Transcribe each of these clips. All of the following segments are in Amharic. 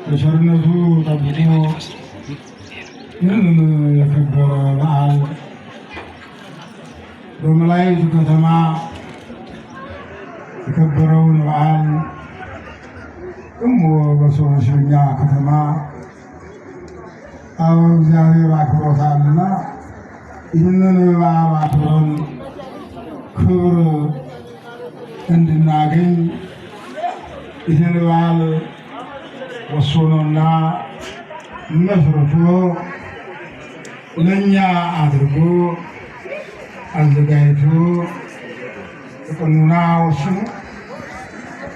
በቸርነቱ ጠብቆ ይህንን የከበረ በዓል በመላእክት ከተማ የከበረውን በዓል ደግሞ በሰዎች በኛ ከተማ እግዚአብሔር አክብሮታልና ይህንን በዓል አክብረን ክብር እንድናገኝ ይህን በዓል ወስኖና መስርቶ ለእኛ አድርጎ አዘጋጅቶ ጥቅሙና ወስኖ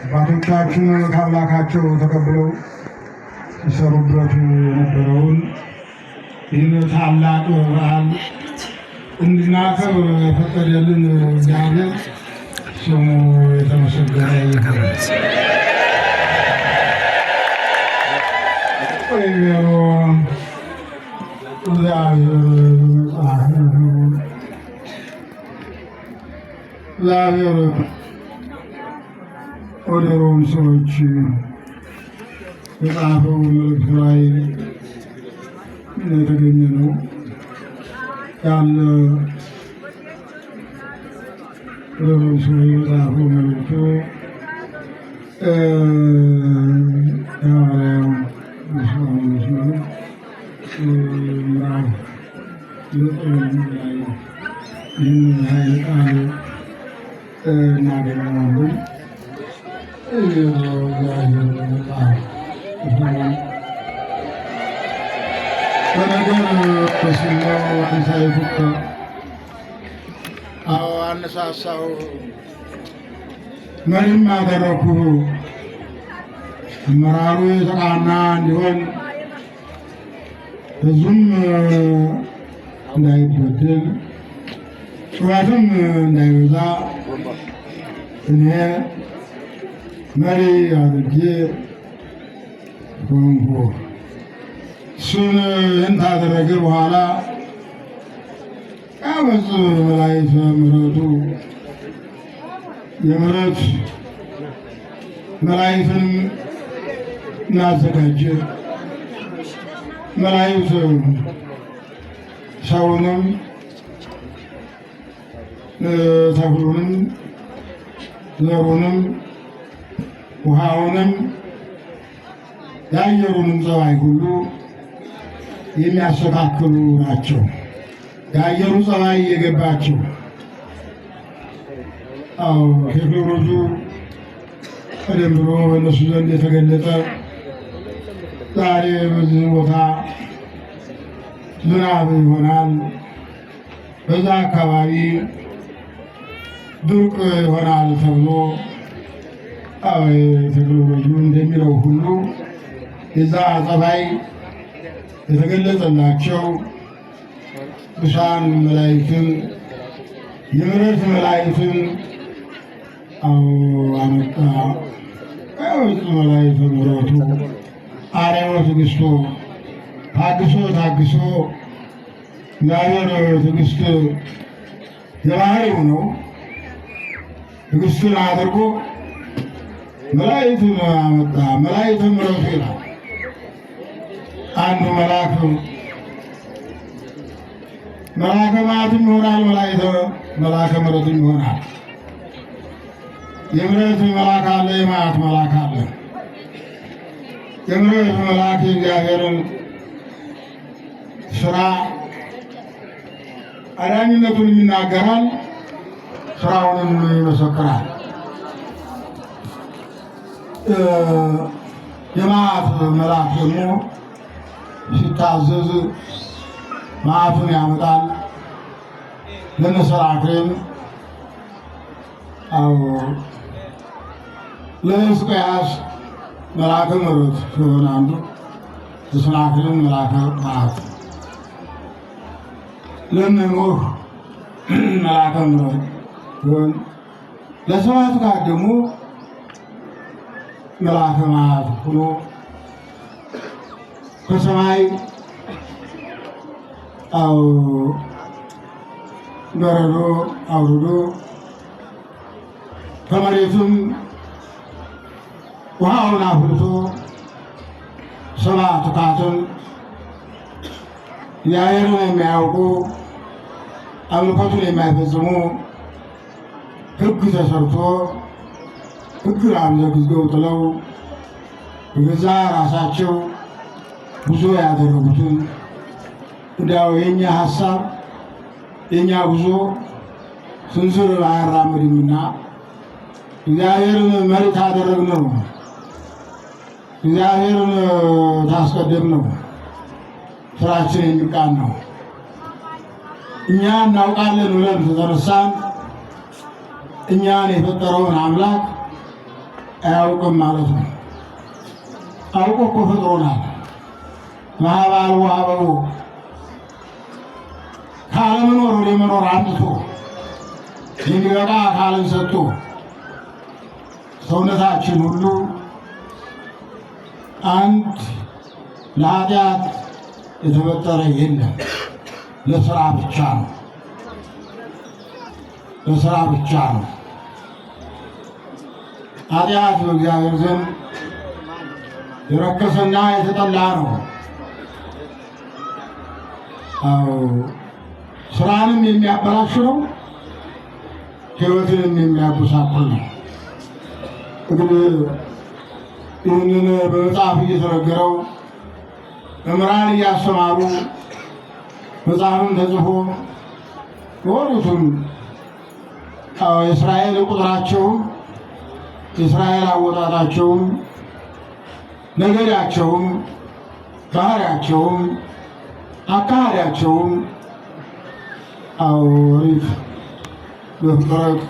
አባቶቻችን ከአምላካቸው ተቀብለው ሲሰሩበት የነበረውን ይህን ታላቅ በዓል እንድናከብር የፈቀደልን እግዚአብሔር ስሙ የተመሰገነ ይሁን። እግዚአብሔር ወደ ሮም ሰዎች የጻፈው መልእክት ላይ የተገኘ ነው ያለ ወደ ሮም ሰዎች የጻፈው መልእክቱ ሐዋርያው ምዕራፍ 9 ላይ ይህን ኃይለ ቃል እናገኘዋለን። በነገር በስለው ሳይፉካ አነሳሳው መሪም አደረኩ አመራሩ የተቃና እንዲሆን ብዙም እንዳይበደል ጩኸትም እንዳይበዛ እኔ መሪ አድርጌ ሆንኩ። እሱን ይህን ካደረገ በኋላ ያበጽ መላእክት ምሕረቱ የምሕረት መላእክትን እናዘጋጀ መላእክት ሰውንም ተክሉንም ዘሩንም ውሃውንም የአየሩንም ፀባይ ሁሉ የሚያስተካክሉ ናቸው። የአየሩ ፀባይ እየገባቸው ቴክኖሎጂ ቀደም ብሎ በእነሱ ዘንድ የተገለጠ ዛሬ በዚህ ቦታ ዝናብ ይሆናል፣ በዛ አካባቢ ድርቅ ይሆናል ተብሎ ቴክኖሎጂ እንደሚለው ሁሉ የዛ ፀባይ የተገለጸላቸው ቅዱሳን መላእክትን የምሕረት መላእክትን አመጣ። ከውስጥ መላእክት ምሕረቱ አርያው ትዕግስቱ ታግሶ እግዚአብሔር ትዕግስት የባህሪው ነው። ትዕግስትን አድርጎ መላእክትን አመጣ። መላእክት ምሕረቱ ይላል። አንዱ መልአክ መልአከ መዓትም ይሆናል፣ መልአከ ምሕረትም ይሆናል። የምሕረት መልአክ አለ፣ የመዓት መልአክ አለ። የምሕረት መልአክ የእግዚአብሔርን ስራ አዳኝነቱን ይናገራል፣ ስራውንም ይመሰክራል። የመዓት መልአክ ደግሞ ሲታዘዝ መዓቱን ያመጣል። ለነሰናክሬም ለሕዝቅያስ መልአከ ምሕረት ሲሆን አንዱ ለሰናክሬም መልአከ መዓት፣ ለኖህ መልአከ ምሕረት ሲሆን ለሰባት ጋር ደግሞ መልአከ መዓት ሆኖ ከሰማይ በረዶ አውርዶ ከመሬቱም ውሃውን አፍልቶ ሰብአ ትካትን እግዚአብሔርን የሚያውቁ አምልኮቱን የማይፈጽሙ ሕግ ተሰርቶ ሕግ አምዘግዝገው ጥለው በገዛ ራሳቸው ጉዞ ያደረጉትን እንዲያው የእኛ ሀሳብ የእኛ ጉዞ ስንዝር አያራምድምና እግዚአብሔርን መሬት አደረግነው፣ እግዚአብሔርን ታስቀደምነው። ስራችን የሚቃን ነው። እኛ እናውቃለን ብለን ተነሳን፣ እኛን የፈጠረውን አምላክ አያውቅም ማለት ነው። አውቆ እኮ ፈጥሮናል። ማህባል ውሃበው ካለመኖር ወደ መኖር አምጥቶ የሚበቃ አካልን ሰጥቶ ሰውነታችን ሁሉ አንድ ለኃጢአት የተፈጠረ የለም። ለስራ ብቻ ነው። ለስራ ብቻ ነው። ኃጢአት በእግዚአብሔር ዘንድ የረከሰና የተጠላ ነው። አዎ ስራንም የሚያበላሽ ነው። ሕይወትንም የሚያጎሳቁል ነው። እንግዲህ ይህንን በመጽሐፍ እየተነገረው መምህራን እያስተማሩ መጽሐፍም ተጽፎ የሆኑትም የእስራኤል ቁጥራቸውም የእስራኤል አወጣጣቸውም ነገዳቸውም ባህሪያቸውም አካሄዳቸውም ኦሪት ዘፍጥረት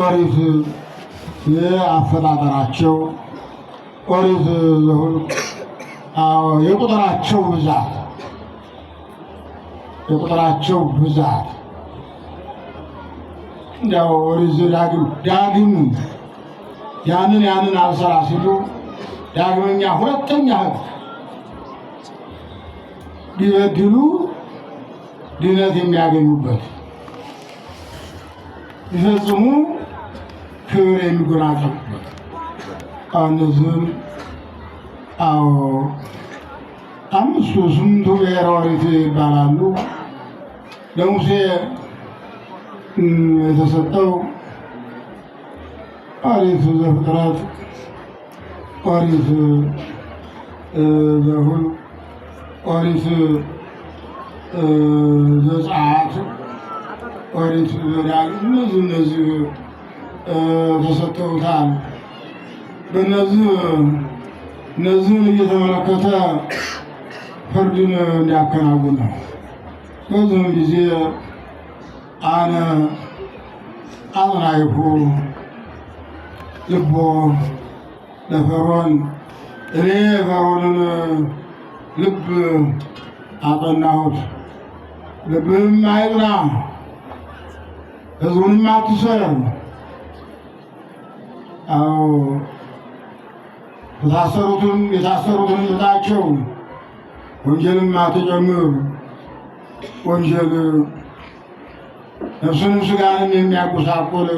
ኦሪት የአፈጣጠራቸው ኦሪት ዘኍልቍ የቁጥራቸው ብዛት እንዲያው ኦሪት ዳግም ያንን አልሰራ ሲሉ ዳግመኛ ሁለተኛ ሕግ ቢበድሉ ድነት የሚያገኙበት ቢፈጽሙ ክብር የሚጎናጸፉበት እነዚህም አምስቱ ስምንቱ ብሔረ ኦሪት ይባላሉ። ለሙሴ የተሰጠው ኦሪት ዘፍጥረት፣ ኦሪት ዘኍልቍ፣ ኦሪት ዘጸአት፣ ኦሪት ዘዳግም እነዚህ ተሰጥተውታል። እነዚህን እየተመለከተ ፍርድን እንዲያከናውን ነው። በዚህም ጊዜ አነ አጽናዕኩ ልቦ ለፈርዖን፣ እኔ ፈርዖንን ልብ አጸናሁት። ልብህም አይጽና፣ ሕዝቡንም አትሰር። የታሰሩትን ፍታቸው፣ ወንጀልም አትጨምር። ወንጀል ነፍስንም ሥጋንም የሚያጎሳቁል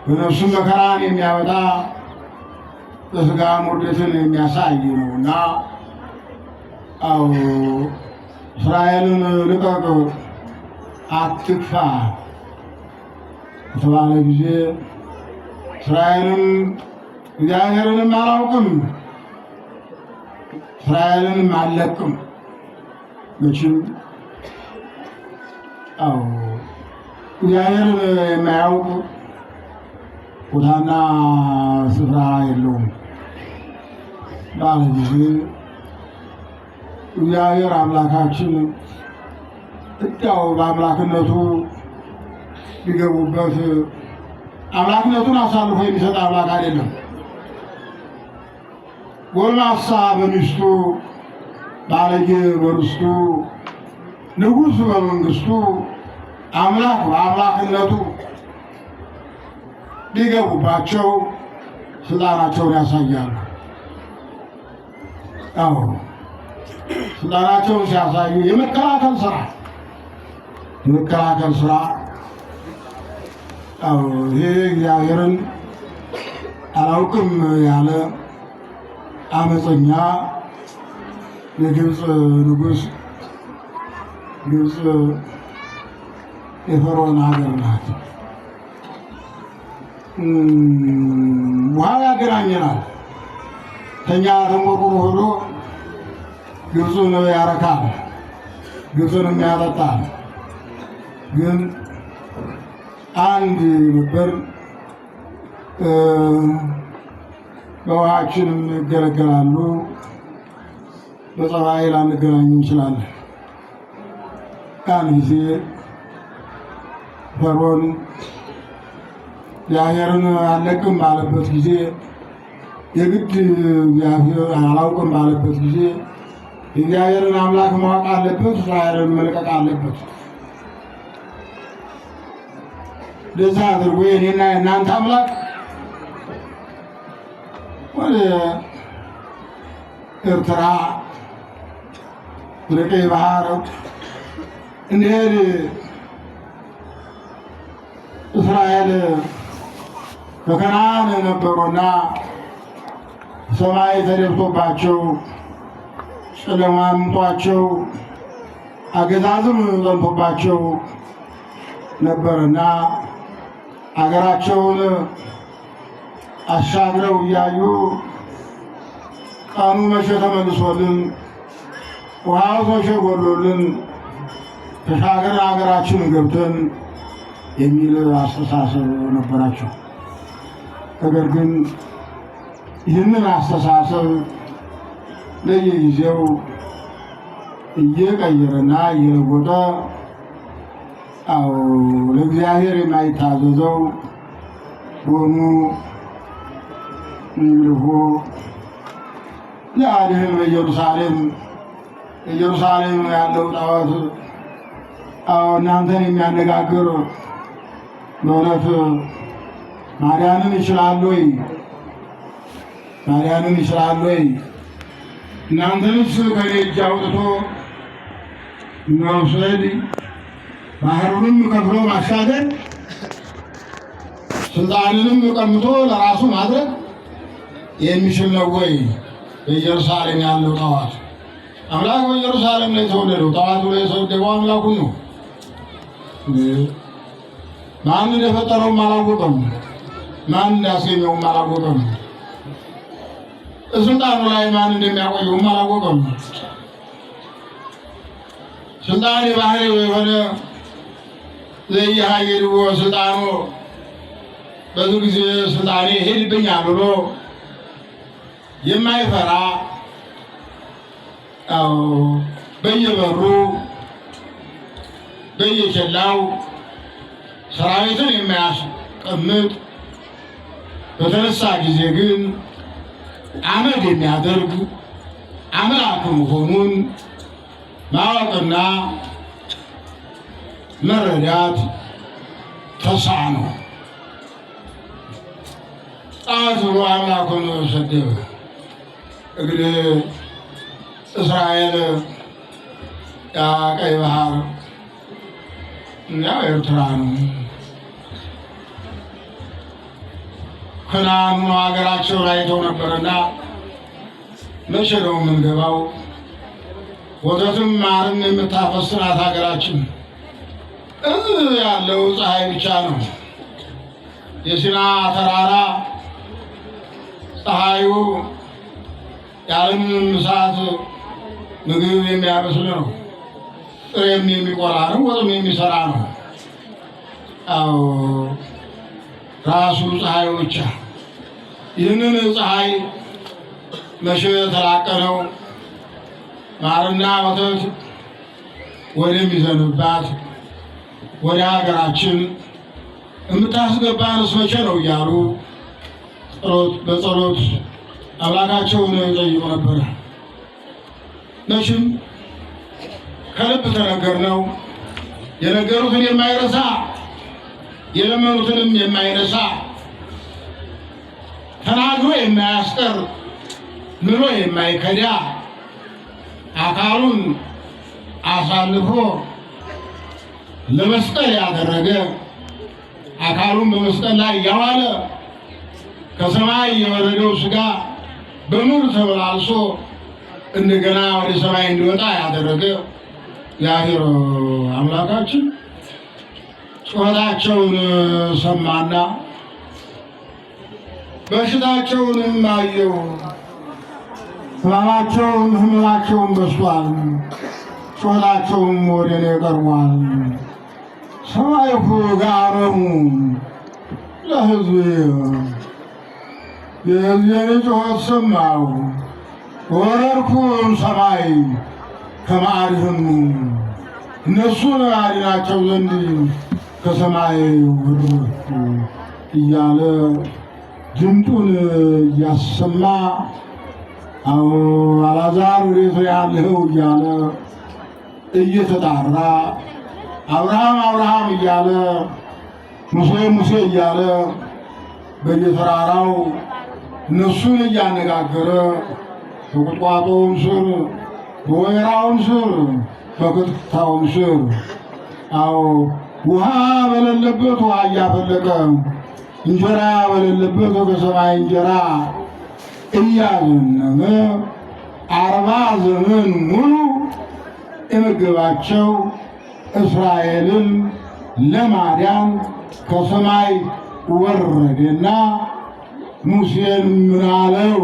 በነፍስም መከራን የሚያመጣ በሥጋ ውርደትን የሚያሳይ ነውና እስራኤልን ልቀቅ አትግፋ በተባለ ጊዜ እስራኤልም እግዚአብሔርንም አላውቅም እስራኤልንም አልለቅም። መቼም እግዚአብሔርን የማያውቅ ቦታና ስፍራ የለውም ባለ ጊዜ እግዚአብሔር አምላካችን እዳው በአምላክነቱ ሊገቡበት አምላክነቱን አሳልፎ የሚሰጥ አምላክ አይደለም። ጎልማሳ በሚስቱ ባለጌ በርስቱ ንጉሥ በመንግስቱ አምላክ በአምላክነቱ ሊገቡባቸው ስልጣናቸውን ያሳያሉ። ስልጣናቸውን ሲያሳዩ የመከላከል ስራ ይሄ እግዚአብሔርን አላውቅም ያለ አመፀኛ የግብፅ ንጉሥ። ግብፅ የፈርዖን ሀገር ናት። ውሃ ያገናኘናል። ከኛ ተንቆርቁሮ ሆኖ ግብፁን ያረካል፣ ግብፅንም ያጠጣል። ግን አንድ ነበር። በውሃችንም ይገለገላሉ። በፀባይ ላንገናኝ እንችላለን። ያን ጊዜ ፈርዖን እግዚአብሔርን አልለቅም ባለበት ጊዜ፣ የግድ እግዚአብሔር አላውቅም ባለበት ጊዜ የእግዚአብሔርን አምላክ ማወቅ አለበት፣ እስራኤልን መልቀቅ አለበት። እንደዛ አድርጎ የኔና የእናንተ አምላክ ወደ ኤርትራ ወደ ቀይ ባህር እንዲሄድ እስራኤል በከነዓን ነበሩና ሰማይ ተደፍቶባቸው ጨለማ አምጧቸው አገዛዝም ዘንቶባቸው ነበርና አገራቸውን አሻግረው እያዩ ቀኑ መቼ ተመልሶልን ውሃው መቼ ጎሎልን ተሻገር ሀገራችን ገብተን የሚል አስተሳሰብ ነበራቸው። ነገር ግን ይህንን አስተሳሰብ ለየጊዜው እየቀየረና እየለወጠ ለእግዚአብሔር የማይታዘዘው ሆኑ እንግዲህ ያድህን በኢየሩሳሌም ያለው ጣዖት እናንተን የሚያነጋግር በእውነት ማዳንን ይችላል ወይ? እናንተንስ ከኔ እጅ አውጥቶ መውሰድ፣ ባህሩንም ከፍሎ ማሻገር፣ ስልጣንንም ቀምቶ ለራሱ ማድረግ የሚችል ነው ወይ? በኢየሩሳሌም ያለው ጣዖት አምላክ በኢየሩሳሌም ላይ የተወለደው ጣዖቱ ላይ የተወለደው አምላኩን ነው። ማን እንደፈጠረውም አላወቀም፣ ማን እንዳስገኘውም አላወቀም። ስልጣኑ ላይ ማን እንደሚያቆየውም አላወቀም። ስልጣን የባህሪው የሆነ ዘኢያሃይድዎ ስልጣኑ ብዙ ጊዜ ስልጣኔ ይሄድብኛል ብሎ የማይፈራ በየበሩ በየኬላው ሰራዊትን የማያስቀምጥ በተነሳ ጊዜ ግን አመድ የሚያደርግ አምላክ መሆኑን ማወቅና መረዳት ተሳነው። ጣዖት ብሎ አምላኩን ሰደበ። እንግዲህ እስራኤል ያ ቀይ ባህር ያው ኤርትራ ነው። ከነዓን ነው ሀገራቸው ላይ አይተው ነበርና መቼ ነው የምንገባው? ወተትም ማርም የምታፈስ ናት ሀገራችን። ያለው ፀሐይ ብቻ ነው። የሲና ተራራ ፀሐዩ ያለምንም እሳት ምግብ የሚያበስል ነው። ጥሬም የሚቆላ ነው። ወጥም የሚሰራ ነው። ራሱ ፀሐዩ ብቻ። ይህንን ፀሐይ መቼ ተላቀነው ማርና ወተት ወደሚዘንባት ወደ ሀገራችን የምታስገባንስ መቼ ነው እያሉ በጸሎት አምላካቸውን ይጠይቁ ነበረ። መቼም ከልብ ተነገር ነው። የነገሩትን የማይረሳ የለመኑትንም የማይረሳ ተናግሮ የማያስቀር ምሎ የማይከዳ አካሉን አሳልፎ ለመስቀል ያደረገ አካሉን በመስቀል ላይ ያዋለ ከሰማይ የወረደው ሥጋ በምድር ተመላልሶ እንደገና ወደ ሰማይ እንዲወጣ ያደረገ እግዚአብሔር አምላካችን ጩኸታቸውን ሰማና በሽታቸውንም አየው። ሕመማቸውን በስቷል፣ ጩኸታቸውም ወደ እኔ ቀርቧል። ሰማይኩ ጋረሙ ለሕዝቤ የሕዝቤን ጩኸት ሰማሁ። ወረድኩ ሰማይ ከማዕድህም እነሱን አድናቸው ዘንድ ከሰማይ ወረድኩ እያለ ድምጡን እያሰማ አልዓዛር ወዴት ያለኸው እያለ እየተጣራ አብርሃም አብርሃም እያለ ሙሴ ሙሴ እያለ በየተራራው እነሱን እያነጋገረ በቁጥቋጦውም ስር በወይራውም ስር በቅጥቅታውም ስር ውሃ በሌለበት ውሃ እያፈለቀ እንጀራ በሌለበት ከሰማይ እንጀራ እያዘነበ 40 ዘመን ሙሉ የመገባቸው እስራኤልን ለማዳን ከሰማይ ወረደና ሙሴን ምን አለው?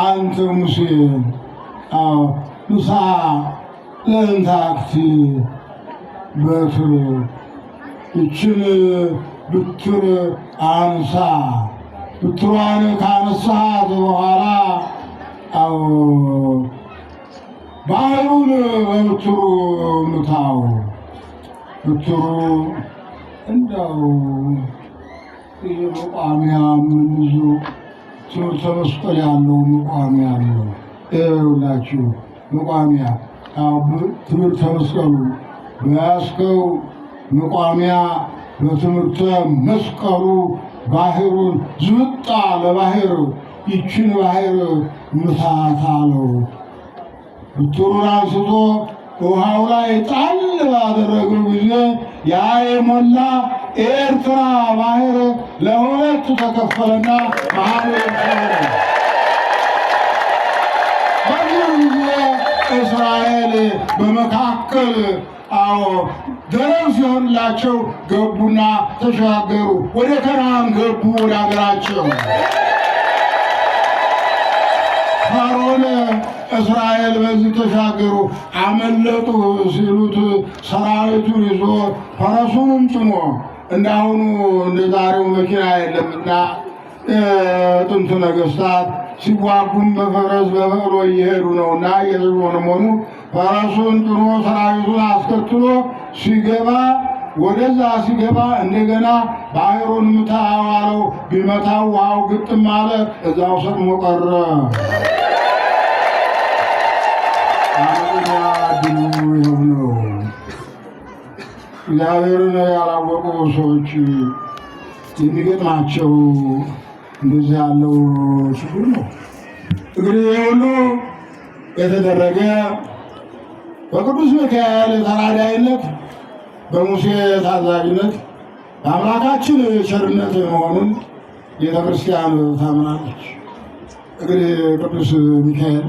አንተ ሙሴ ንሳ ለእንታክቲ በትር ይችን ብትር አንሳ። ብትሯን ካነሳት በኋላ ባህሩን በብትሩ ምታው። ብትሩ እንደው መቋሚያ ምንይዞ ትምህርተ መስቀል ያለው መቋሚያ አለው። ይኸውላችሁ መቋሚያ ትምህርተ መስቀሉ በያዝከው መቋሚያ በትምህርተ መስቀሉ ባህሩን ዝብጣ ለባህር ይችን ባህር ምታት አለው። ብትሩን አንስቶ ውሃው ላይ ጣል ባደረገው ጊዜ ያ የሞላ ኤርትራ ባህር ለሁለት ተከፈለና መሀል በዚህ ጊዜ እስራኤል በመካከል ደረብ ሲሆንላቸው ገቡና ተሻገሩ። ወደ ከነዓን ገቡ፣ ወደ ሀገራቸው። ፈርዖን እስራኤል በዚህ ተሻገሩ አመለጡ ሲሉት ሰራዊቱን ይዞ ፈረሱንም ጭኖ እንዳሁኑ እንደ ዛሬው መኪና የለምና ጥንት ነገሥታት ሲዋጉም በፈረስ በበቅሎ እየሄዱ ነውና እየተሽሞነሞኑ ፈረሱን ጭኖ ሰራዊቱን አስከትሎ ሲገባ ወደዛ ሲገባ እንደገና ባህሩን ምታው አለው። ቢመታው ውሃው ግጥም አለ፣ እዛው ሰጥሞ ቀረ። ድሉ የሆነው እግዚአብሔርን ያላወቁ ሰዎች የሚገጥማቸው እንደዚህ ያለው ችግር ነው። እንግዲህ ይህ ሁሉ የተደረገ በቅዱስ ሚካኤል ተራዳኢነት በሙሴ ታዛዥነት በአምላካችን ቸርነት መሆኑን ቤተ ክርስቲያን ታምናለች። እንግዲህ ቅዱስ ሚካኤል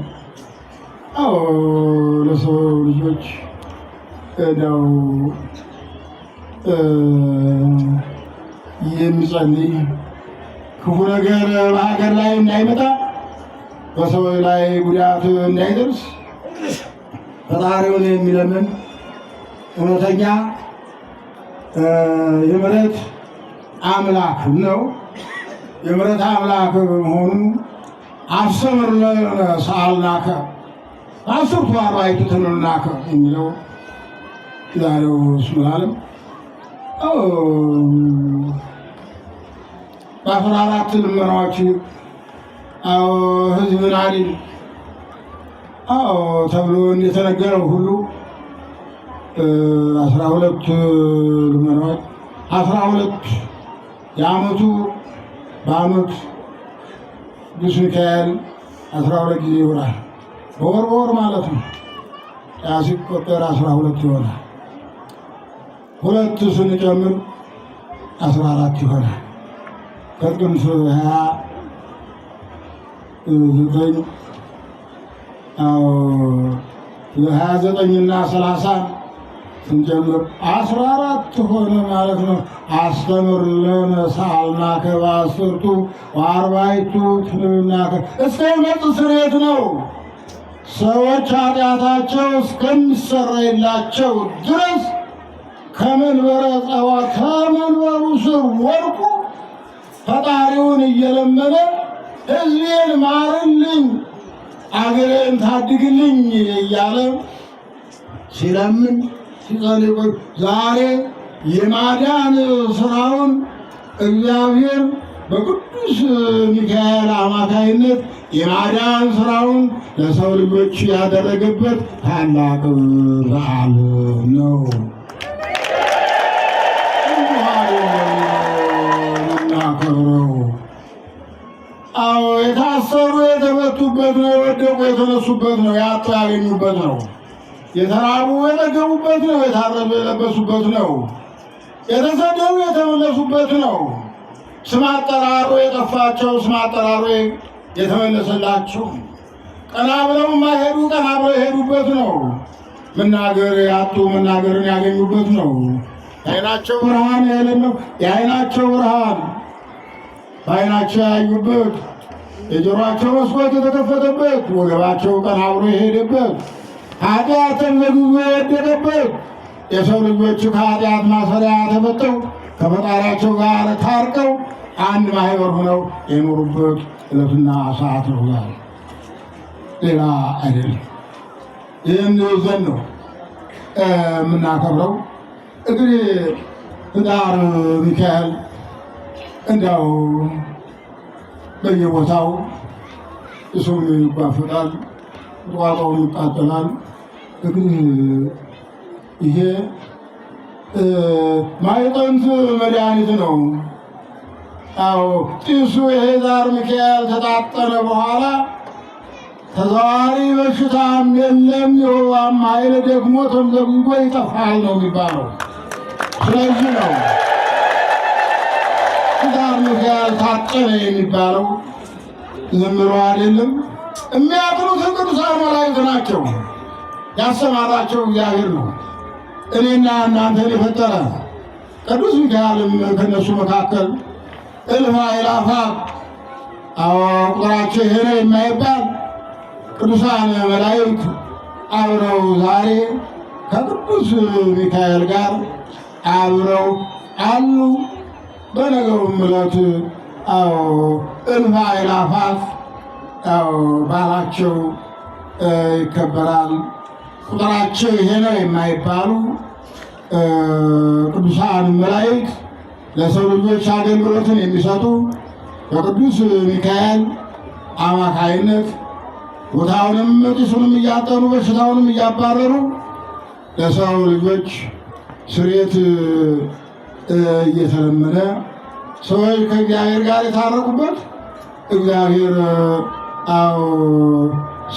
ለሰው ልጆች እንደው የሚጸልይ ክፉ ነገር በሀገር ላይ እንዳይመጣ በሰው ላይ ጉዳት እንዳይደርስ ፈጣሪውን የሚለምን እውነተኛ የምሕረት አምላክ ነው። የምሕረት አምላክ በመሆኑ አስተምር ለነ ሰአልናከ አስርቱ አርባዕቱ ትንልናከ የሚለው ዛሬው ስሙ ዓለም በ14 ልመናዎች ሕዝብን አድን ተብሎ እንደተነገረው ሁሉ 12 ልመናዎች 12 የዓመቱ በዓመት ቅዱስ ሚካኤል 12 ጊዜ ይውላል። በወር ማለት ነው። ያ ሲቆጠር 12 ይሆናል። 2 ስንጨምር 14 ይሆናል። ከጥቅምት 20 29ና 30 ስንጀምር 14 ሆነ ማለት ነው። አስተምር ለነ ሰአልናከ በአስርቱ ወአርባዕቱ ትንቢናከ እስከ ገጽ ስርየት ነው። ሰዎች ኃጢአታቸው እስከሚሰረይላቸው ድረስ ከመንበረ ጸባዖት ከመንበሩ ስር ወድቆ ፈጣሪውን እየለመነ ሕዝቤን ማርልኝ፣ አገሬን ታድግልኝ እያለ ሲለምን ሲጸልይ ቆይ ዛሬ የማዳን ስራውን እግዚአብሔር በቅዱስ ሚካኤል አማካይነት የማዳን ስራውን ለሰው ልጆች ያደረገበት ታላቅ በዓል ነው። እናከብረው። አዎ የታሰሩ የተመቱበት ነው። የወደቁ የተነሱበት ነው። ያጡ ያገኙበት ነው። የተራቡ የጠገቡበት ነው። የታረዙ የለበሱበት ነው። የተሰደዱ የተመለሱበት ነው። ስም አጠራሩ የጠፋቸው ስም አጠራሩ የተመለሰላቸው፣ ቀና ብለው የማይሄዱ ቀና ብለው የሄዱበት ነው። መናገር ያጡ መናገርን ያገኙበት ነው። የዓይናቸው ብርሃን የሌለው የዓይናቸው ብርሃን በዓይናቸው ያዩበት፣ የጆሮአቸው መስኮት የተከፈተበት፣ ወገባቸው ቀና ብሎ የሄደበት፣ ኃጢአትን ለጉዞ የወደቀበት፣ የሰው ልጆች ከኃጢአት ማሰሪያ ተፈተው ከፈጣሪያቸው ጋር ታርቀው አንድ ማህበር ሆነው የኖሩበት ዕለትና ሰዓት ነው ዛሬ፣ ሌላ አይደለም። ይህን ይዘን ነው የምናከብረው። እንግዲህ ህዳር ሚካኤል እንዲያው በየቦታው እሱም ይጓፈጣል፣ ቋቋውን ይቃጠላል። እንግዲህ ይሄ ማዕጠንት መድኃኒት ነው። አዎ ጢሱ የህዳር ሚካኤል ተጣጠነ በኋላ ተዘዋዋሪ በሽታም የለም፣ የወባም ኃይል ደግሞ ተምዘግዝጎ ይጠፋል ነው የሚባለው። ስለዚህ ነው ህዳር ሚካኤል ታጠነ የሚባለው። ዝም ብሎ አይደለም። የሚያጥኑትን ቅዱሳን መላእክት ናቸው። ያሰማራቸው እግዚአብሔር ነው። እኔና እናንተን የፈጠረ ቅዱስ ሚካኤልም ከነሱ መካከል እልፍ አእላፋት ቁጥራቸው ይሄ ነው የማይባል ቅዱሳን መላእክት አብረው ዛሬ ከቅዱስ ሚካኤል ጋር አብረው አሉ። በነገውም ዕለት እልፍ አእላፋት በዓላቸው ይከበራል። ቁጥራቸው ይሄ ነው የማይባሉ ቅዱሳን መላእክት ለሰው ልጆች አገልግሎትን የሚሰጡ በቅዱስ ሚካኤል አማካይነት ቦታውንም ጢሱንም እያጠኑ በሽታውንም እያባረሩ ለሰው ልጆች ስርየት እየተለመደ ሰዎች ከእግዚአብሔር ጋር የታረቁበት እግዚአብሔር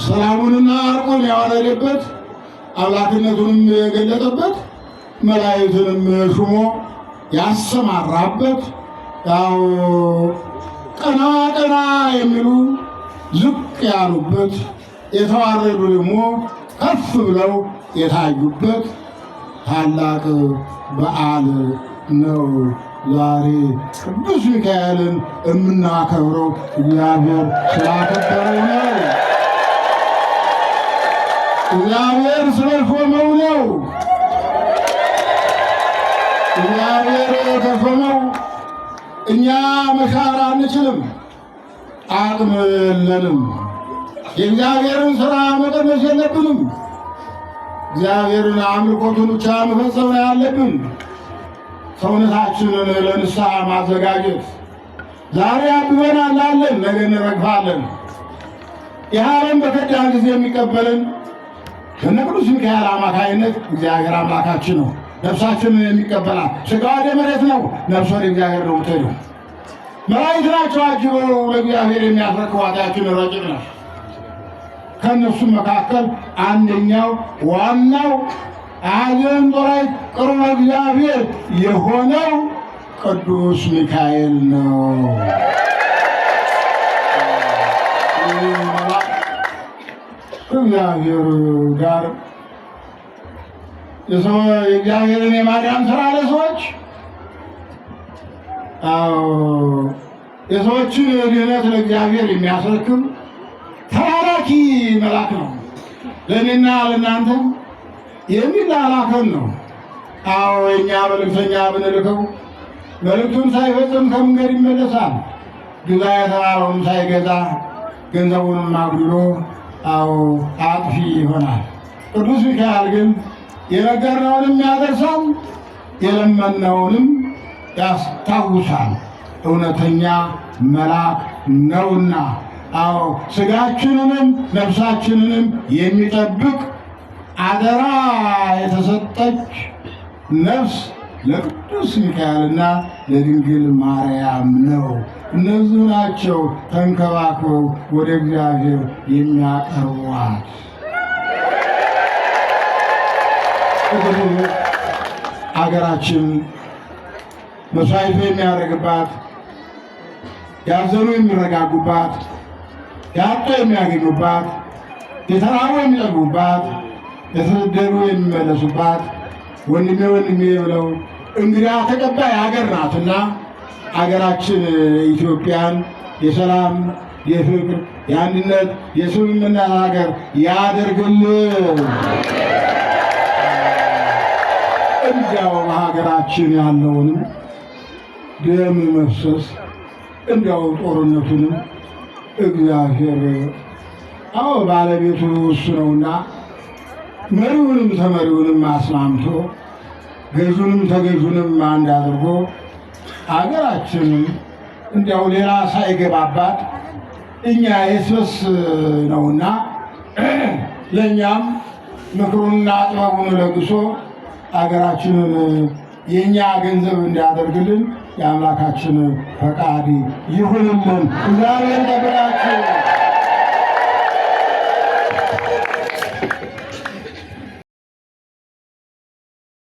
ሰላሙንና እርቁን ያወረደበት አምላክነቱንም የገለጠበት መላእክትንም ሹሞ ያሰማራበት ቀና ቀና የሚሉ ዝቅ ያሉበት የተዋረዱ ደግሞ ከፍ ብለው የታዩበት ታላቅ በዓል ነው። ዛሬ ቅዱስ ሚካኤልን የምናከብረው እግዚአብሔር ስላከበረው ነው። እግዚአብሔር ስለሾመው ነው። እግዚአብሔር የተሾመው እኛ መሻር አንችልም፣ አቅም የለንም። የእግዚአብሔርን ሥራ መቀነስ የለብንም። እግዚአብሔርን አምልኮቱን ብቻ መፈጸም ነው ያለብን። ሰውነታችንን ለንስሐ ማዘጋጀት። ዛሬ አብበናል አለን፣ ነገ እንረግፋለን። ይህ ዓለም በከዳን ጊዜ የሚቀበልን በእነ ቅዱስ ሚካኤል አማካይነት እግዚአብሔር አምላካችን ነው። ነፍሳችንን የሚቀበላት ሥጋዋ ወደ መሬት ነው፣ ነፍስ ወደ እግዚአብሔር ነው የምትሄደው። መላእክት ናቸው አጅበው ለእግዚአብሔር የሚያስረክቧት ያችን ረቂቅ ነች። ከእነሱም መካከል አንደኛው ዋናው አዘን ጦራይ ቅርበ እግዚአብሔር የሆነው ቅዱስ ሚካኤል ነው። እግዚአብሔር ጋር የእግዚአብሔርን የማዳን ስራ ለሰዎች የሰዎችን ድህነት ለእግዚአብሔር የሚያስረክብ ተላላኪ መልአክ ነው። ለእኔና ለእናንተ የሚላላከን ነው። የእኛ መልእክተኛ ብንልከው መልእክቱን ሳይፈጽም ከመንገድ ይመለሳል። ግዛ የተባለውን ሳይገዛ ገንዘቡንም አጉድሎ አጥፊ ይሆናል። ቅዱስ ሚካኤል ግን የነገርነውንም ያደርሳል፣ የለመነውንም ያስታውሳል። እውነተኛ መልአክ ነውና ስጋችንንም ነፍሳችንንም የሚጠብቅ አደራ የተሰጠች ነፍስ ለቅዱስ ሚካኤልና ለድንግል ማርያም ነው። እነዚህ ናቸው ተንከባክበው ወደ እግዚአብሔር የሚያቀርቧት። አገራችን መስዋዕት የሚያደርግባት፣ ያዘኑ የሚረጋጉባት፣ ያጡ የሚያገኙባት፣ የተራቡ የሚጠግቡባት፣ የተሰደዱ የሚመለሱባት፣ ወንድሜ ወንድሜ ብለው እንግዳ ተቀባይ ሀገር ናትና አገራችን ኢትዮጵያን የሰላም፣ የፍቅር፣ የአንድነት፣ የስምምነት ሀገር ያደርግልን። እንዲያው በሀገራችን ያለውንም ደም መፍሰስ እንዲያው ጦርነቱንም እግዚአብሔር ባለቤቱ እሱ ነውና መሪውንም ተመሪውንም አስማምቶ ገዡንም ተገዡንም አንድ አድርጎ አገራችንን እንዲያው ሌላ ሳይገባባት እኛ የስበስ ነውና ለእኛም ምክሩንና ጥበቡን ለግሶ አገራችንን የእኛ ገንዘብ እንዲያደርግልን የአምላካችን ፈቃድ ይሁንልን። እግዚአብሔር ይጠብቃችሁ።